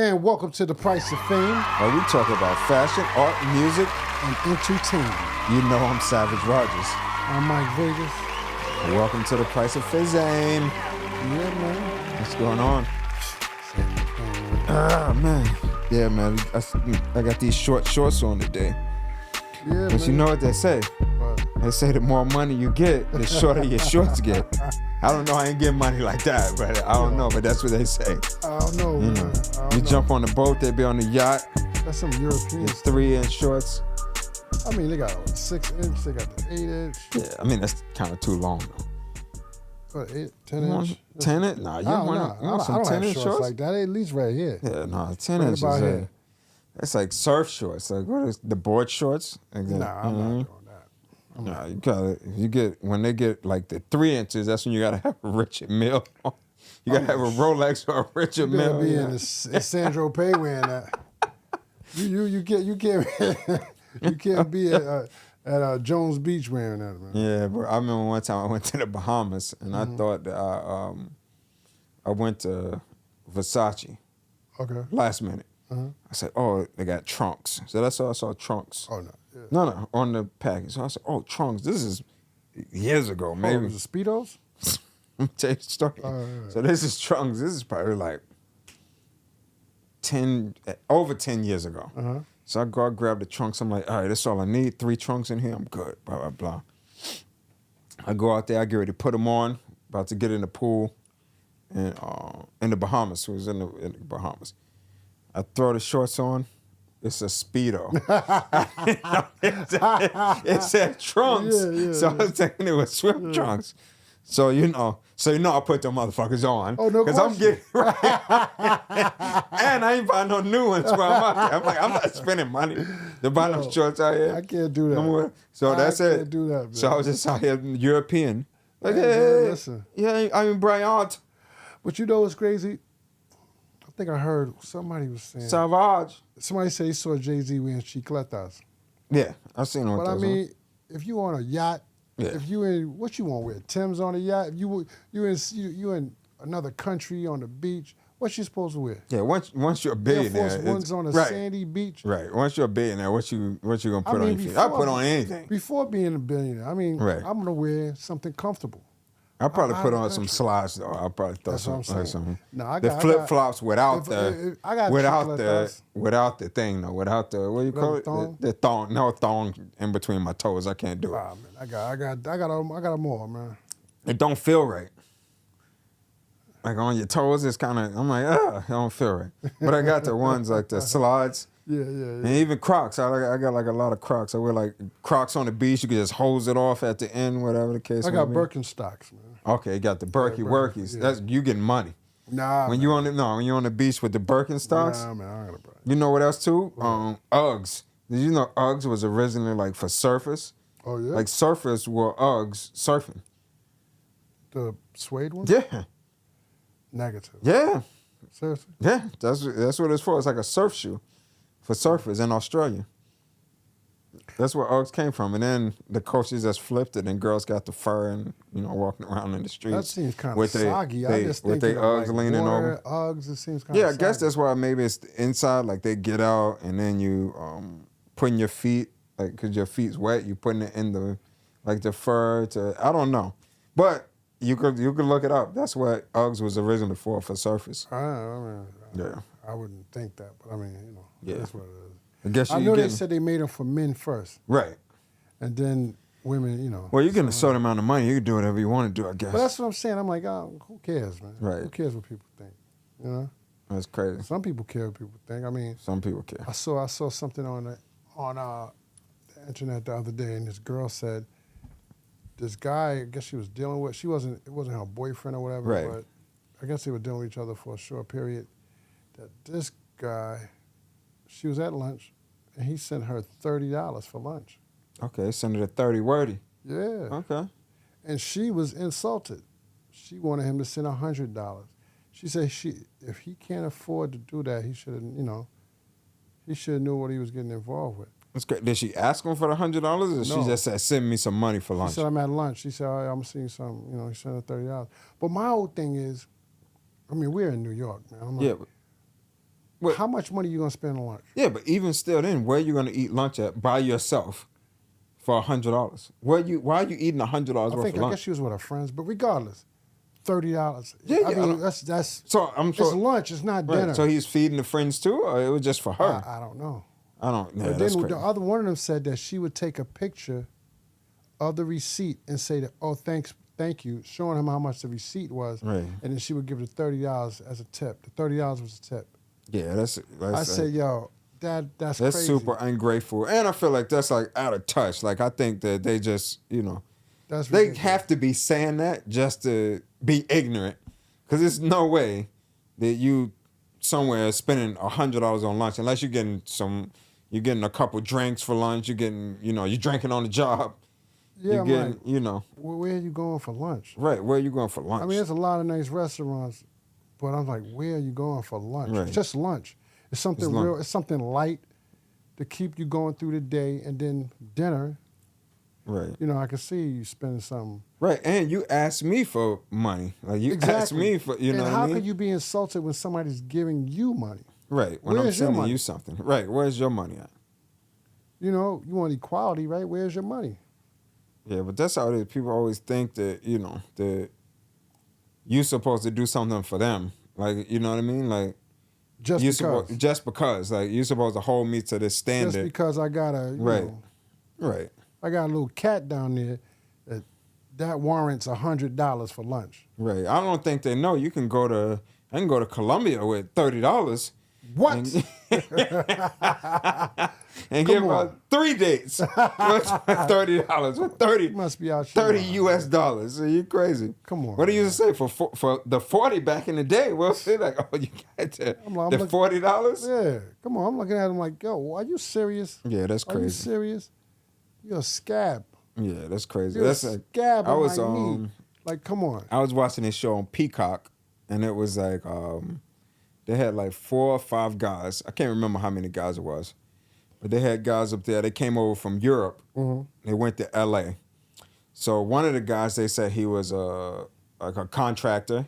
And welcome to The Price of Fame Where we talk about fashion, art, music, and entertainment. You know I'm Savage Rogers. I'm Mike Vegas. Welcome to The Price of Fame. Yeah, man. What's going on? Same thing, man. Ah, man. Yeah, man. I got these short shorts on today. Yeah, But man. you know what they say? What? They say the more money you get, the shorter your shorts get. I don't know. I ain't getting money like that, but I don't know. But that's what they say. I don't know, You man. know, I don't you know. jump on the boat, they be on the yacht. That's some European The stuff. 3-inch shorts. I mean, they got a 6-inch, they got the 8-inch, Yeah, I mean that's kind of too long though. what, 10-inch. 10 inch? Nah, you I don't want know. I some don't 10 have inch shorts shorts? like that. They at least right here. Yeah, no, 10 Right inches. about here. That's like surf shorts. Like what is the board shorts? Like that, Nah, I'm you know what I not mean? doing that. Nah, you gotta. When they get like the 3 inches, that's when you gotta have a Richard Mille. You gotta have a Rolex or a Richard You better Mille. be Yeah. in the Sandro Pay wearing that. You can't be at Jones Beach wearing that, man. Yeah, but I remember one time I went to the Bahamas and I thought that I went to Versace Okay. last minute. Uh-huh. I said, oh, they got trunks. So that's all I saw, trunks. Oh no. Yeah. No, on the package. So I said, oh, trunks. This is years ago, Oh, maybe. was it Speedos? Let me tell you the story. Yeah. So this is trunks. This is probably like over 10 years ago. Uh-huh. So I go out, grab the trunks. I'm like, all right, that's all I need. 3 trunks in here. I'm good. Blah, blah, blah. I go out there. I get ready to put them on. About to get in the pool in the Bahamas. It was in the Bahamas. I throw the shorts on. It's a Speedo. it said trunks. Yeah, So I was thinking it was swim trunks. So you know I put them motherfuckers on. Oh, no Because I'm question. getting right. And I ain't buying no new ones while I'm out there. I'm like, I'm not spending money to buy no shorts out here. I can't do that. No more. So that's I it. can't do that, man. So I was just out here European. Like, Hey, hey, man, listen. Yeah, I mean, Bryant. But you know what's crazy? I think I heard somebody was saying. Savage. Somebody said he saw Jay-Z wearing chicletas. Yeah, I've seen one. But I mean, if you on a yacht, Yeah. if you in what you want to wear, Tim's on a yacht. If you in another country on the beach, what you supposed to wear? Yeah, once you're a Air billionaire, Force Ones on a right, sandy beach. right. Once you're a billionaire, what you gonna put I mean, on your feet? I put on anything. Before being a billionaire, I mean, Right. I'm gonna wear something comfortable. I probably put on that's some true. slides though. I probably throw That's what I'm some. saying. Some No, I the got- I flip got- flops without if- the if- I got without chicletas. the thing though. Without the what do you Without call the it? thong? The thong. No thong in between my toes. I can't do it. Ah, man, I got them all, man. It don't feel right. Like on your toes, it's kind of. I'm like, it don't feel right. But I got the ones like the slides. Yeah. And even Crocs. I got like a lot of Crocs. I wear like Crocs on the beach. You can just hose it off at the end, whatever the case I may got be. Birkenstocks, man. Okay, you got the Berkey Workies. yeah. That's you getting money. Nah, When man. you when you're on the beach with the Birkenstocks. Nah, man, I got a brother. You know what else too? Uggs. Did you know Uggs was originally like for surfers? Oh yeah, Like surfers wore Uggs surfing. the suede one. Yeah, Negative. yeah, Seriously. yeah. That's what it's for. It's like a surf shoe for surfers in Australia. That's where Uggs came from, and then the coaches just flipped it, and girls got the fur and walking around in the streets. That seems kind of with soggy. I just with think their Uggs leaning over. Uggs. It seems kind Yeah, of. I guess that's why maybe it's the inside. Like they get out, and then you putting your feet, like because your feet's wet, you putting it in the fur to. I don't know, but you could look it up. That's what Uggs was originally for surfers. Yeah. I wouldn't think that, but I mean, Yeah. that's what it is. I guess I you know they getting said they made them for men first, right. and then women. Well, you're getting a certain amount of money. You can do whatever you want to do. I guess. But that's what I'm saying. I'm like, oh, who cares, man? Right. Who cares what people think? You know, That's crazy. some people care what people think. I mean, Some people care. I saw something on the internet the other day, and this girl said this guy. I guess she was dealing with. It wasn't her boyfriend or whatever. Right. But I guess they were dealing with each other for a short period. That this guy, she was at lunch, and he sent her $30 for lunch. Okay, send it a 30 wordy. Yeah. Okay. And she was insulted. She wanted him to send $100. She said if he can't afford to do that, he should have, he should have knew what he was getting involved with. That's great. Did she ask him for the $100, or she No. just said, "Send me some money for She lunch"? said, I'm at lunch. She said, I'm seeing some, he sent her $30. But my whole thing is, I mean, we're in New York, man. I'm like, Yeah. How much money you gonna spend on lunch? Yeah, but even still, then where you gonna eat lunch at by yourself for $100? Why are you eating $100 worth of lunch? I guess she was with her friends, but regardless, $30. Yeah, I yeah, mean, that's So I'm it's sure. lunch. It's not Right. dinner. So he's feeding the friends too, or it was just for her? I don't know. I don't. Yeah, But that's then crazy. the other one of them said that she would take a picture of the receipt and say that, oh, thank you, showing him how much the receipt was, Right. and then she would give it $30 as a tip. The $30 was a tip. Yeah, that's I said, yo, that's that's crazy. super ungrateful, and I feel like that's like out of touch. Like I think that they just, That's they ridiculous. have to be saying that just to be ignorant, because there's no way that you somewhere spending $100 on lunch unless you're getting a couple drinks for lunch. You're getting, you're drinking on the job. Yeah, you're I'm getting, like, where are you going for lunch? right. Where are you going for lunch? I mean, there's a lot of nice restaurants, but I'm like, where are you going for lunch? Right. It's just lunch. It's something lunch. real. It's something light to keep you going through the day, and then dinner. right. I can see you spending something. Right, and you asked me for money. Like you asked me for, And know what how I mean? can you be insulted when somebody's giving you money? Right, when I'm Where's your sending money? you something. Right, where's your money at? You want equality, right? Where's your money? Yeah, but that's how it is. People always think that, that you're supposed to do something for them. Like, you know what I mean? Like, Just because. just because. Like, you're supposed to hold me to this standard. Just because I got a, Right. Right. I got a little cat down there that warrants $100 for lunch. Right. I don't think they know. I can go to Colombia with $30. What? And give about 3 dates with $30. With 30, You must be out here. 30 US dollars. Are you crazy? Come on, What do you say for the 40 back in the day? Well, they're like, oh, you got the I'm looking- $40? Yeah, come on. I'm looking at him like, yo, are you serious? Yeah, that's Are you crazy. serious? You're a scab. Yeah, that's crazy. You're That's a like, scab I on was my knee. Like, come on. I was watching this show on Peacock, and it was like they had like 4 or 5 guys. I can't remember how many guys it was, but they had guys up there. They came over from Europe. They went to L.A. So one of the guys, they said he was like a contractor.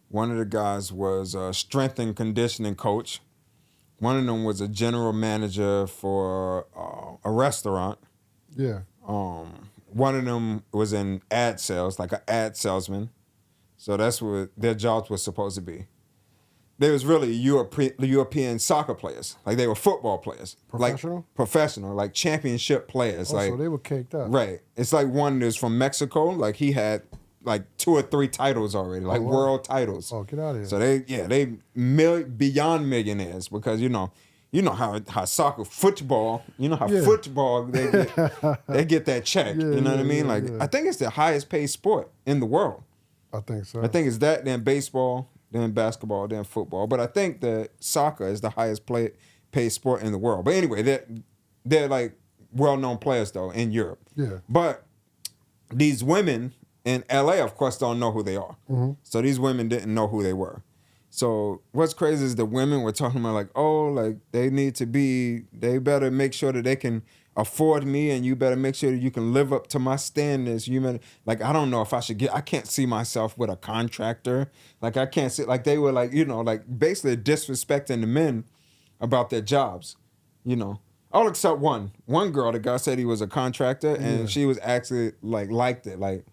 One of the guys was a strength and conditioning coach. One of them was a general manager for a restaurant. Yeah. One of them was in ad sales, like an ad salesman. So that's what their jobs were supposed to be. They was really European soccer players. Like they were football players. Professional? Like professional, like championship players. Oh, like so they were caked up. right. It's like one that's from Mexico. Like he had like 2 or 3 titles already, like wow. world titles. Oh, get out of here. So they beyond millionaires because you know how soccer football, Yeah. football they get that check. Yeah, you know what I yeah, mean? yeah, Like yeah. I think it's the highest paid sport in the world. I think so. I think it's that, then baseball, then basketball, then football. But I think that soccer is the highest paid sport in the world. But anyway, they're like well-known players though in Europe. Yeah. But these women in LA, of course, don't know who they are. So these women didn't know who they were. So what's crazy is the women were talking about like, oh, like they better make sure that they can afford me, and you better make sure that you can live up to my standards. Like, I don't know if I can't see myself with a contractor. Like I can't see, like they were like, like basically disrespecting the men about their jobs, All except one girl, the guy said he was a contractor, and she was actually liked it. Like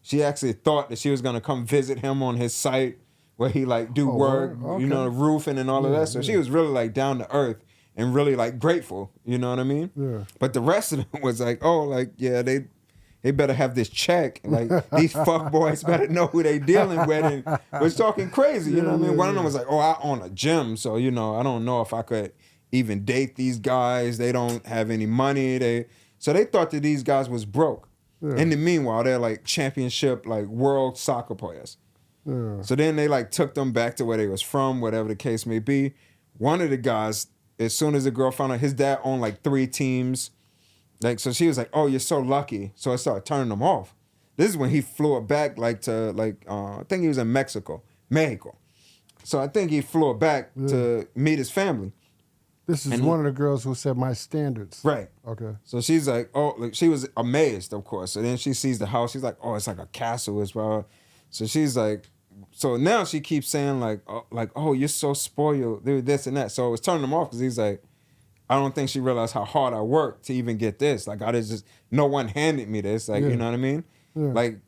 she actually thought that she was gonna come visit him on his site where he do work, word? Okay. The roofing and all of that. So she was really down to earth and really grateful. You know what I mean? Yeah. But the rest of them was yeah, they better have this check. Like these fuck boys better know who they dealing with, and was talking crazy. You know what I mean? One of them was like, oh, I own a gym, so I don't know if I could even date these guys. They don't have any money. So they thought that these guys was broke. Yeah. In the meanwhile, they're championship world soccer players. Yeah. So then they took them back to where they was from, whatever the case may be. One of the guys, as soon as the girl found out, his dad owned 3 teams. So she was like, oh, you're so lucky. So I started turning them off. This is when he flew it back to I think he was in Mexico. So I think he flew it back to meet his family. This is one of the girls who said my standards. Right. Okay. So she's like, oh, she was amazed, of course. So then she sees the house. She's like, oh, it's like a castle as well. So she's like, so now she keeps saying oh, you're so spoiled, this and that. So it's turning him off because he's like, I don't think she realized how hard I worked to even get this. Like, no one handed me this. Like, Yeah. you know what I mean? Yeah. Like,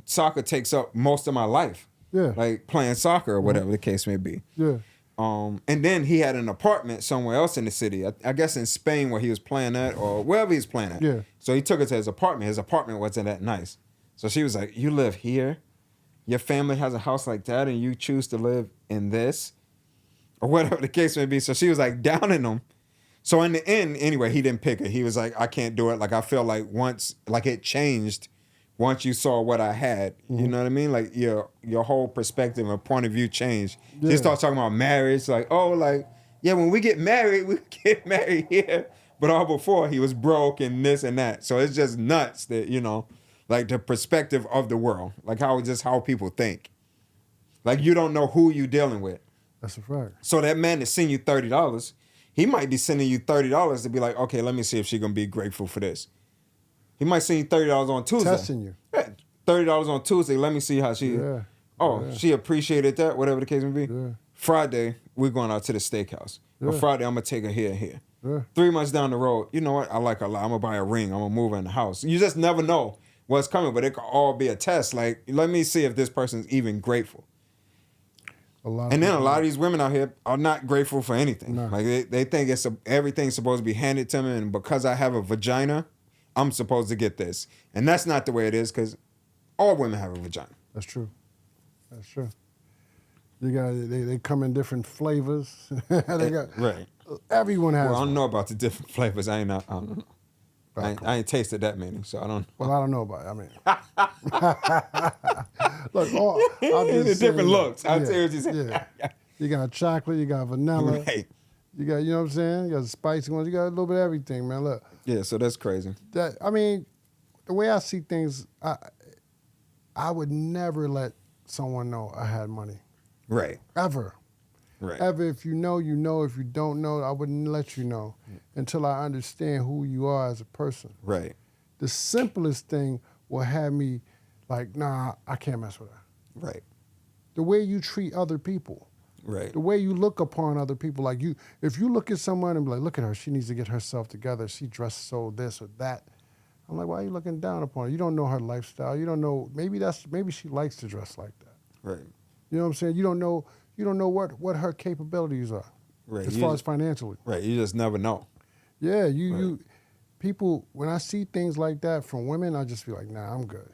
soccer takes up most of my life. Yeah. Like playing soccer or whatever the case may be. Yeah. And then he had an apartment somewhere else in the city. I guess in Spain where he was playing at or wherever he was playing at. Yeah. So he took her to his apartment. His apartment wasn't that nice. So she was like, you live here? Your family has a house like that and you choose to live in this? Or whatever the case may be. So she was like downing him. So in the end, anyway, he didn't pick her. He was like, I can't do it. Like, I feel like it changed once you saw what I had. You know what I mean? Like, your whole perspective and point of view changed. Yeah. She started talking about marriage. Like, when we get married, we get married here. But all before, he was broke and this and that. So it's just nuts that, like the perspective of the world. Like, how people think. Like, you don't know who you dealing with. That's a fact. So that man that sent you $30, he might be sending you $30 to be like, okay, let me see if she's going to be grateful for this. He might send you $30 on Tuesday. Testing you. Yeah, $30 on Tuesday. Let me see how she. Yeah. Oh, Yeah. she appreciated that. Whatever the case may be. Yeah. Friday, we're going out to the steakhouse. Yeah. Or Friday, I'm gonna take her here and here. Yeah. 3 months down the road, you know what? I like her a lot. I'm gonna buy a ring. I'm gonna move her in the house. You just never know what's coming, but it could all be a test. Like, let me see if this person's even grateful. And then a lot of these women out here are not grateful for anything. No. Like they think everything's supposed to be handed to me, and because I have a vagina, I'm supposed to get this. And that's not the way it is, because all women have a vagina. That's true. That's true. You got they come in different flavors. They got Right. everyone has. Well, I don't one. know about the different flavors. I don't know. I ain't tasted that many, so I don't. Well, I don't know about it. I mean, look, I'm just The saying, different looks. I'll tell you what you said. Yeah. You got chocolate, you got vanilla, Right. you got, you know what I'm saying? You got the spicy ones, you got a little bit of everything, man. Look, Yeah, so that's crazy. I mean, the way I see things, I would never let someone know I had money. Right. Ever. Right. Ever. If you know, you know. If you don't know, I wouldn't let you know until I understand who you are as a person. Right. The simplest thing will have me like, nah, I can't mess with her. Right. The way you treat other people. Right. The way you look upon other people. Like if you look at someone and be like, look at her, she needs to get herself together. She dressed so this or that. I'm like, why are you looking down upon her? You don't know her lifestyle. You don't know, maybe she likes to dress like that. Right. You know what I'm saying? You don't know what her capabilities are. Right. As far as financially. Right. You just never know. Yeah, you people, when I see things like that from women, I just feel like, nah, I'm good.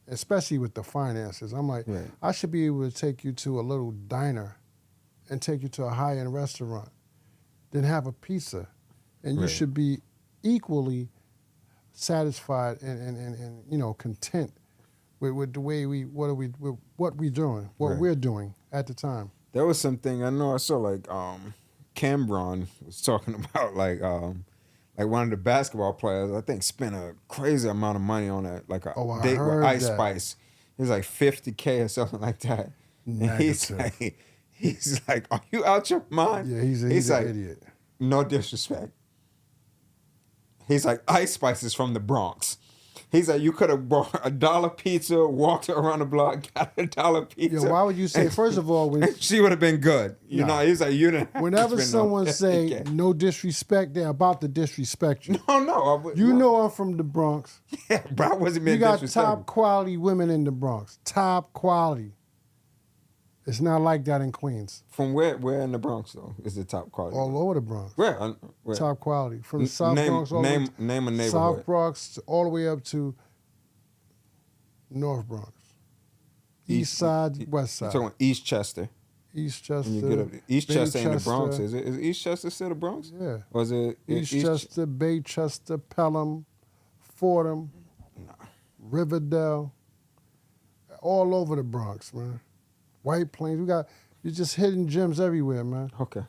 Especially with the finances. I'm like, Right. I should be able to take you to a little diner and take you to a high-end restaurant, then have a pizza. And you Right. should be equally satisfied and you know, content with the way what we're doing, what Right. we're doing at the time. There was something I know. I saw like Cameron was talking about like one of the basketball players. I think spent a crazy amount of money on a like a I date with heard Ice that. Spice. It was like $50K or something like that. And he's like, are you out your mind? Yeah, he's like, an idiot. no disrespect. He's like, Ice Spice is from the Bronx. He's like, you could have bought $1 pizza, walked around the block, got $1 pizza. Yeah, why would you say? First of all, when She would have been good. You Nah. know, he's like, you didn't have to whenever spend no someone say $50K. no disrespect, they're about to disrespect you. No. You know I'm from the Bronx. Yeah, but I wasn't You being got disrespectful. top quality women in the Bronx. Top quality. It's not like that in Queens. From where in the Bronx, though, is the top quality? All over the Bronx. Where? Where? Top quality. From the South name, Bronx all name, the way name a to neighborhood. South Bronx all the way up to North Bronx. East side, west side. You're talking East Chester. East When Chester. you get up, East Chester ain't the Bronx, Baychester. is it? Is East Chester still the Bronx? Yeah. Or is it Eastchester, Baychester, Pelham, Fordham, Riverdale, all over the Bronx, man. White Plains, you're just hitting gems everywhere, man. Okay.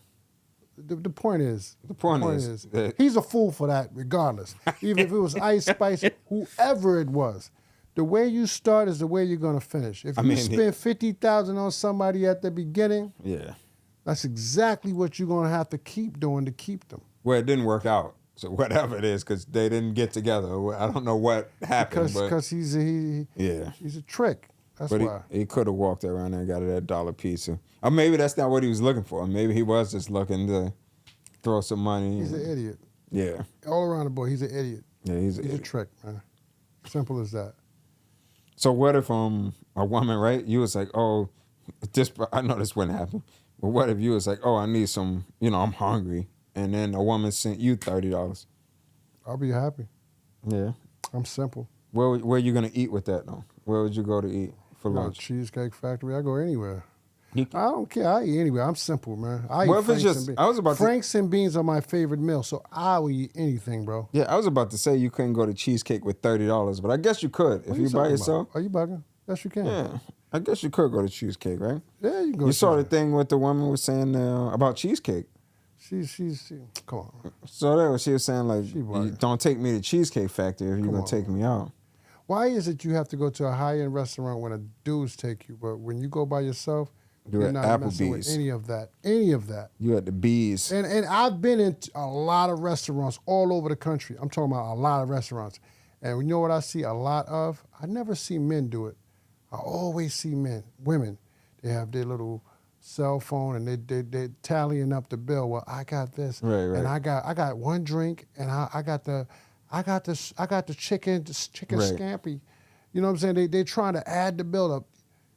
The point is, The point is that- he's a fool for that, regardless. Even if it was Ice Spice, whoever it was, the way you start is the way you're gonna finish. If I you mean, spend $50,000 on somebody at the beginning, Yeah. that's exactly what you're gonna have to keep doing to keep them. Well, it didn't work out. So whatever it is, because they didn't get together. I don't know what happened, but Because he's a yeah. he's a trick. That's But why. he could have walked around there and got that dollar pizza. Or maybe that's not what he was looking for. Maybe he was just looking to throw some money. He's an idiot. Yeah. All around the board, he's an idiot. Yeah, he's an He's a idiot. trick, man. Simple as that. So what if a woman, right? You was like, oh, this. I know this wouldn't happen. But what if you was like, oh, I need some. I'm hungry, and then a woman sent you $30. I'll be happy. Yeah. I'm simple. Where you gonna eat with that though? Where would you go to eat for No, lunch? Cheesecake Factory. I go anywhere. You- I don't care. I eat anywhere. I'm simple, man. I Well, eat if it's Franks just- and beans. I was about to- Franks and beans are my favorite meal, so I will eat anything, bro. Yeah, I was about to say you couldn't go to cheesecake with $30, but I guess you could What if are you by talking yourself. about? Are you bugging? Yes, you can. Yeah, I guess you could go to cheesecake, right? Yeah, you can go. You to saw the cheesecake. thing what the woman was saying about cheesecake. She. Come on. So that was she was saying like, She you right. don't take me to Cheesecake Factory if you're Come gonna on, take me out. Why is it you have to go to a high-end restaurant when a dudes take you, but when you go by yourself, You're you're at not messing with Applebee's. any of that. Any of that. You at the bees. And I've been in a lot of restaurants all over the country. I'm talking about a lot of restaurants. And you know what I see a lot of? I never see men do it. I always see women. They have their little cell phone and they tallying up the bill. Well, I got this, Right, right. and I got one drink, and I got the chicken Right. scampi. You know what I'm saying? They trying to add the bill up.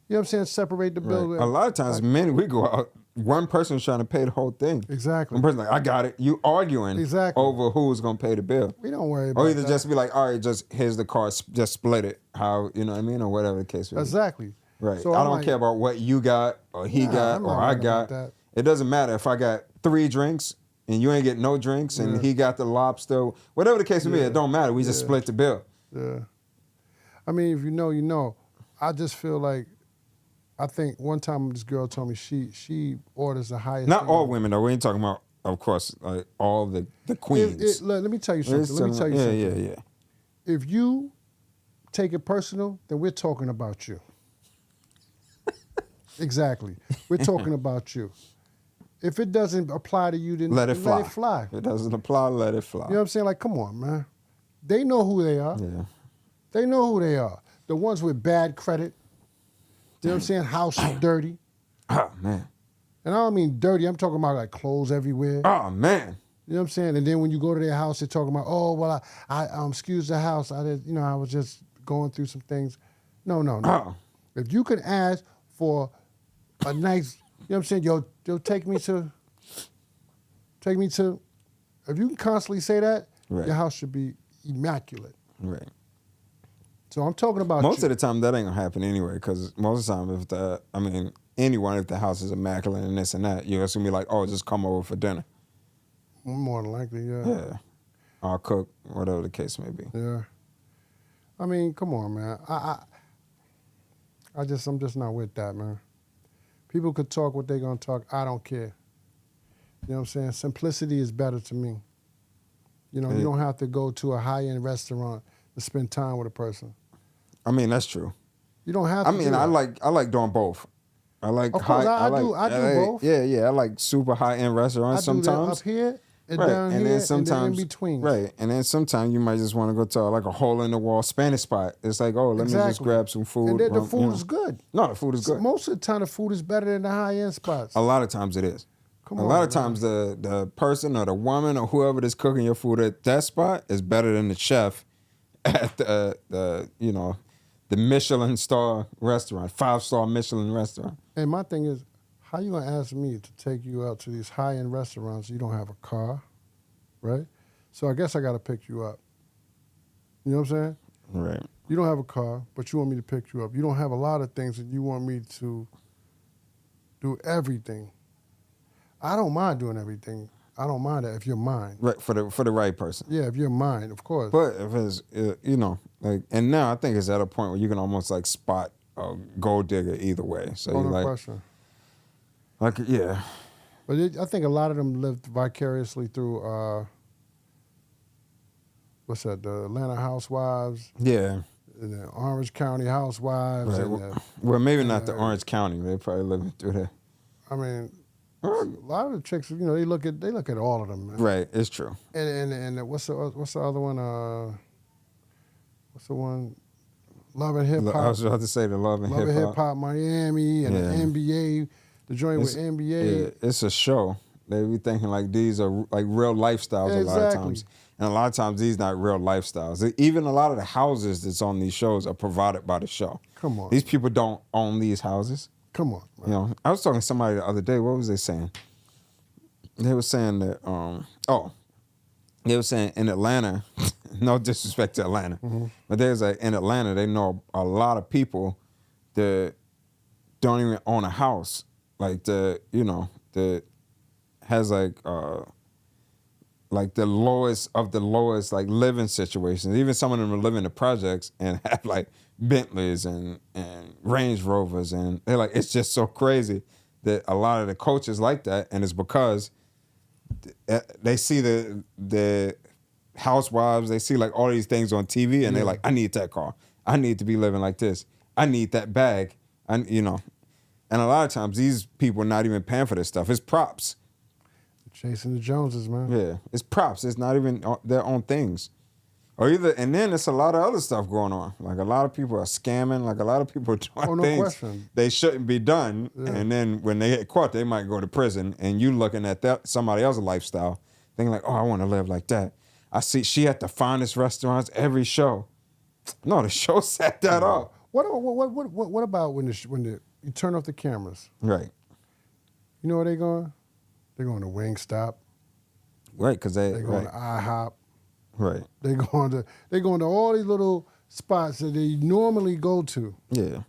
You know what I'm saying? Separate the bill. Right. A lot of times, men, we go out. One person's trying to pay the whole thing. Exactly. One person's like, I got it. You arguing Exactly. over who's gonna pay the bill. We don't worry about Or either that. just be like, all right, just here's the car, just split it. How you know what I mean, or whatever the case may be. Exactly. Right. So I I'm don't like, care about what you got or he Nah, got I'm or not I worried about got. that. It doesn't matter if I got 3 drinks and you ain't get no drinks and Yeah. he got the lobster. Whatever the case may be, Yeah. it don't matter. We just Yeah. split the bill. Yeah. I mean, if you know, you know. I just feel like, I think one time this girl told me she orders the highest. Not thing. all women though. We ain't talking about, of course, like all the queens. Let me tell you We're something. Let me tell you talking- something. Yeah. If you take it personal, then we're talking about you. Exactly. We're talking about you. If it doesn't apply to you, then Let it fly. Let it fly. If it doesn't apply, let it fly. You know what I'm saying? Like, come on, man. They know who they are. Yeah. They know who they are. The ones with bad credit. You know what I'm saying? House is dirty. Oh man. And I don't mean dirty. I'm talking about like clothes everywhere. Oh man. You know what I'm saying? And then when you go to their house, they're talking about, oh, well, I excuse the house. I was just going through some things. No. Oh. If you can ask for a nice, you know what I'm saying? Yo, take me to, if you can constantly say that, Right. your house should be immaculate. Right. So I'm talking about Most you. of the time that ain't gonna happen anyway, because most of the time if the house is immaculate and this and that, you're just gonna be like, oh, just come over for dinner. More than likely, yeah. Yeah. I'll cook, whatever the case may be. Yeah. I mean, come on, man. I'm just not with that, man. People could talk what they're gonna talk. I don't care. You know what I'm saying? Simplicity is better to me. You know, Yeah. you don't have to go to a high-end restaurant to spend time with a person. I mean, that's true. You don't have to. I mean, do I that. like doing both. I like Of course, I do like- both. Yeah. I like super high end I restaurants do that sometimes. up here and Right. down And here then and sometimes then in between. Right. And then sometimes you might just want to go to like a hole in the wall Spanish spot. It's like, oh, let me just Exactly. grab some food. And then the you food know. is good. No, the food is So good. most of the time, the food is better than the high-end spots. A lot of times it is. Come a on, lot of man. times the person or the woman or whoever that's cooking your food at that spot is better than the chef at the Michelin star restaurant, 5-star Michelin restaurant. And my thing is, how you gonna ask me to take you out to these high-end restaurants? You don't have a car, right? So I guess I gotta pick you up. You know what I'm saying? Right. You don't have a car, but you want me to pick you up. You don't have a lot of things that you want me to do everything. I don't mind doing everything. I don't mind that if you're mine. Right, for the right person. Yeah, if you're mine, of course. But if it's and now I think it's at a point where you can almost like spot a gold digger either way. So Oh, you're no like, question. yeah, But I think a lot of them lived vicariously through what's that? The Atlanta Housewives, yeah. and the Orange County Housewives, Right. and the, Well, maybe not the Orange County. They probably living through there. I mean, a lot of the chicks, you know, they look at all of them, man. Right, it's true. And what's the other one? What's the one? Love and Hip I Hop. was about to say the Love and Love and Hip Hip Hop. Hop Miami and Yeah. the NBA, the joint with Yeah, NBA. it's a show. They be thinking like these are like real lifestyles a lot of Exactly. times. And a lot of times these not real lifestyles. Even a lot of the houses that's on these shows are provided by the show. Come on. These people don't own these houses. Come on, man. You know, I was talking to somebody the other day. What was they saying? They were saying that, they were saying in Atlanta, no disrespect to Atlanta, but there's like in Atlanta, they know a lot of people that don't even own a house, like that has like the lowest of the lowest like living situations. Even some of them are living in the projects and have like Bentleys and Range Rovers, and they're like, it's just so crazy that a lot of the coaches like that, and it's because they see the housewives, they see like all these things on TV, and they're like, I need that car, I need to be living like this, I need that bag, and a lot of times these people are not even paying for this stuff. It's props. Chasing the Joneses, man. Yeah, it's props. It's not even their own things. And then it's a lot of other stuff going on. Like a lot of people are scamming. Like a lot of people are doing things question. they shouldn't be done. Yeah. And then when they get caught, they might go to prison. And you looking at somebody else's lifestyle, thinking like, oh, I want to live like that. I see she at the finest restaurants every show. No, the show set that up. What about when you turn off the cameras? Right. You know where they going? They're going to Wingstop. Right, because they're going to IHOP. Right. They're going to all these little spots that they normally go to. Yeah.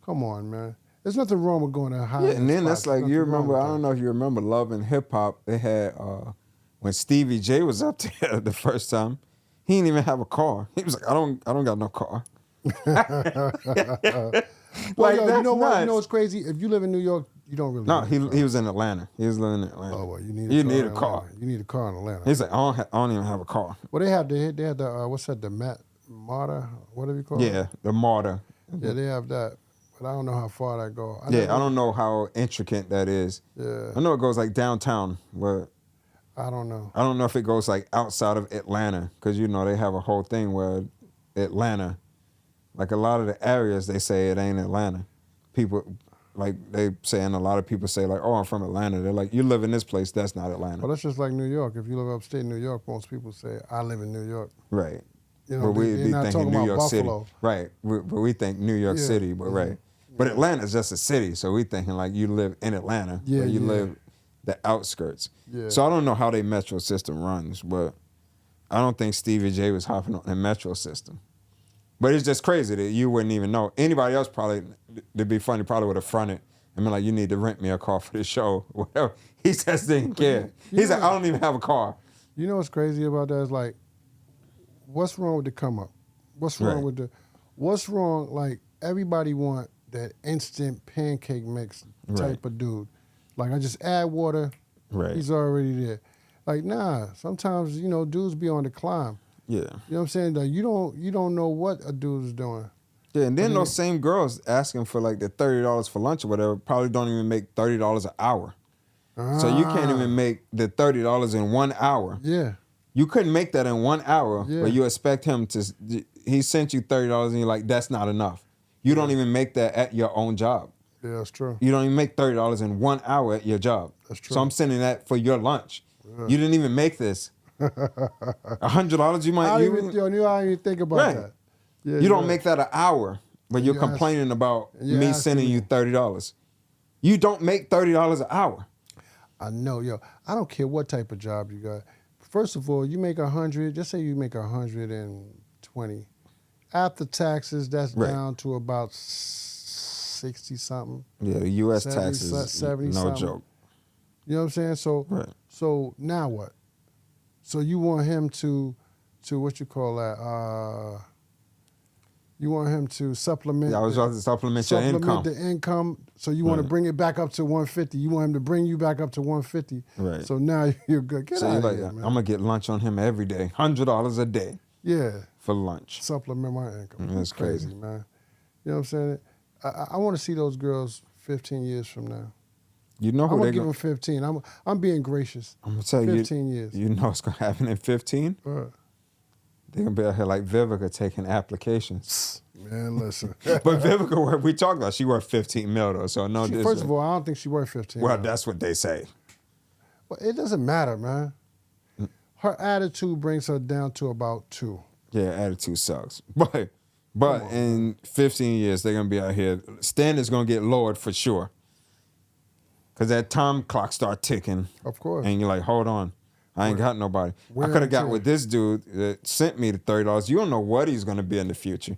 Come on, man. There's nothing wrong with going to high. Yeah, and then that's like, you remember, I don't know if you remember Love and Hip Hop. They had when Stevie J was up there the first time, he didn't even have a car. He was like, I don't got no car. Well, yo, you know what? You know what's crazy? If you live in New York, you don't really. No, he was in Atlanta. He was living in Atlanta. Oh well, you need a car. You need a car in Atlanta. He's like, I don't even have a car. Well, they had the what's that? The Marta, whatever you call it. Yeah, the Marta. Yeah, they have that, but I don't know how far that go. I don't know how intricate that is. Yeah, I know it goes like downtown, but I don't know. I don't know if it goes like outside of Atlanta, because they have a whole thing where Atlanta, like a lot of the areas, they say it ain't Atlanta. People, like they saying, a lot of people say like, oh, I'm from Atlanta. They're like, you live in this place, that's not Atlanta. Well, that's just like New York. If you live upstate New York, most people say, I live in New York. Right. You know, but we they're be not thinking talking New York about City. Buffalo. Right. But we think New York City, but right. But Atlanta's just a city, so we thinking like you live in Atlanta, but you live the outskirts. Yeah. So I don't know how their metro system runs, but I don't think Stevie J was hopping on the metro system. But it's just crazy that you wouldn't even know. Anybody else probably, to be funny, probably would have fronted and been like, you need to rent me a car for the show, whatever. He just didn't care. He's like, I don't even have a car. You know what's crazy about that is like, what's wrong with the come up? What's wrong what's wrong, like everybody want that instant pancake mix type of dude. Like I just add water, he's already there. Like nah, sometimes, dudes be on the climb. Yeah. You know what I'm saying? Like you don't know what a dude is doing. Yeah, and then those same girls asking for like the $30 for lunch or whatever probably don't even make $30 an hour. So you can't even make the $30 in 1 hour. Yeah. You couldn't make that in 1 hour, but you expect him to, he sent you $30 and you're like, that's not enough. You don't even make that at your own job. Yeah, that's true. You don't even make $30 in 1 hour at your job. That's true. So I'm sending that for your lunch. Yeah. You didn't even make this. $100 you might. I didn't even think about that. Yeah, you don't make that an hour, but you're complaining about me sending you $30. You don't make $30 an hour. I know, yo. I don't care what type of job you got. First of all, you make 100. Just say you make 120. After taxes, that's down to about 60 something. Yeah, the U.S. taxes, 70 no something. joke. You know what I'm saying? So now what? So you want him to what you call that? You want him to supplement. Yeah, I was about to supplement your income. Supplement the income. So you want to bring it back up to 150. You want him to bring you back up to 150. Right. So now you're good. Get out of here, man. I'm gonna get lunch on him every day. $100 a day. Yeah. For lunch. Supplement my income. That's crazy, man. You know what I'm saying? I want to see those girls 15 years from now. You know who I'm they're gonna give them 15. I'm being gracious. I'm gonna tell you. 15 years. You know what's gonna happen in 15? They're gonna be out here like Vivica taking applications. Man, listen. But Vivica, we talked about, she worth 15 mil though. So no, First of all, I don't think she worth 15. well, man. that's what they say. But it doesn't matter, man. Her attitude brings her down to about 2. Yeah, attitude sucks. But in 15 years, they're gonna be out here. Standards gonna get lowered for sure. Cause that time clock start ticking. Of course. And you're like, hold on, I ain't got nobody. Wear I could have and got tear. with this dude that sent me the $30. You don't know what he's gonna be in the future.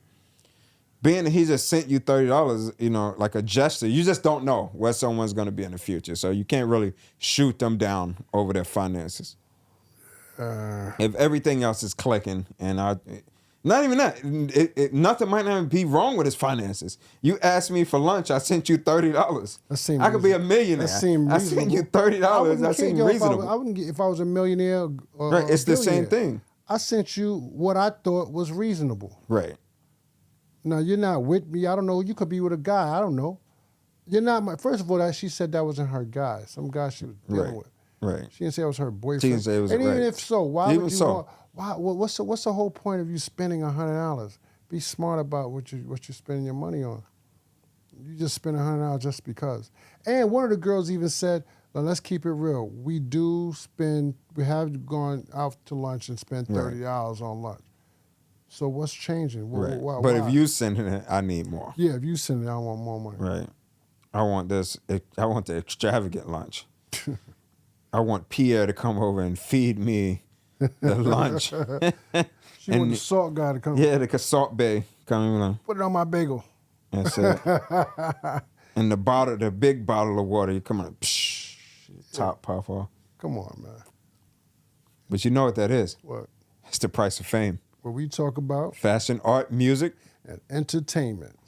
Being that he just sent you $30, you know, like a gesture, you just don't know where someone's gonna be in the future. So you can't really shoot them down over their finances. If everything else is clicking, and not even that, nothing might not be wrong with his finances. You asked me for lunch, I sent you $30. That seemed I could be a millionaire. That seemed I reasonable. sent you $30. That care, seemed yo, reasonable. I wouldn't get, if I was a millionaire. Right, it's the same billionaire. thing. I sent you what I thought was reasonable. Right. Now, you're not with me. I don't know. You could be with a guy. I don't know. You're not my. First of all, she said that wasn't her guy. Some guy she was dealing Right. with. Right. She didn't say it was her boyfriend. She didn't say it was and right. even if so, why Even would you so. want? Why? What's the whole point of you spending $100? Be smart about what you're spending your money on. You just spend $100 just because. And one of the girls even said, "Now, let's keep it real. We have gone out to lunch and spent $30 on lunch. So what's changing? Right. Why? But if you sending it, I need more. Yeah, if you send it, I want more money. Right. I want the extravagant lunch. I want Pierre to come over and feed me the lunch. She want the salt guy to come. Yeah, the salt bay coming in. Put it on my bagel. That's it. And the big bottle of water, you come on, psh, top pop off. Come on, man. But you know what that is? What? It's the price of fame. What we talk about Fashion, art, music. and entertainment.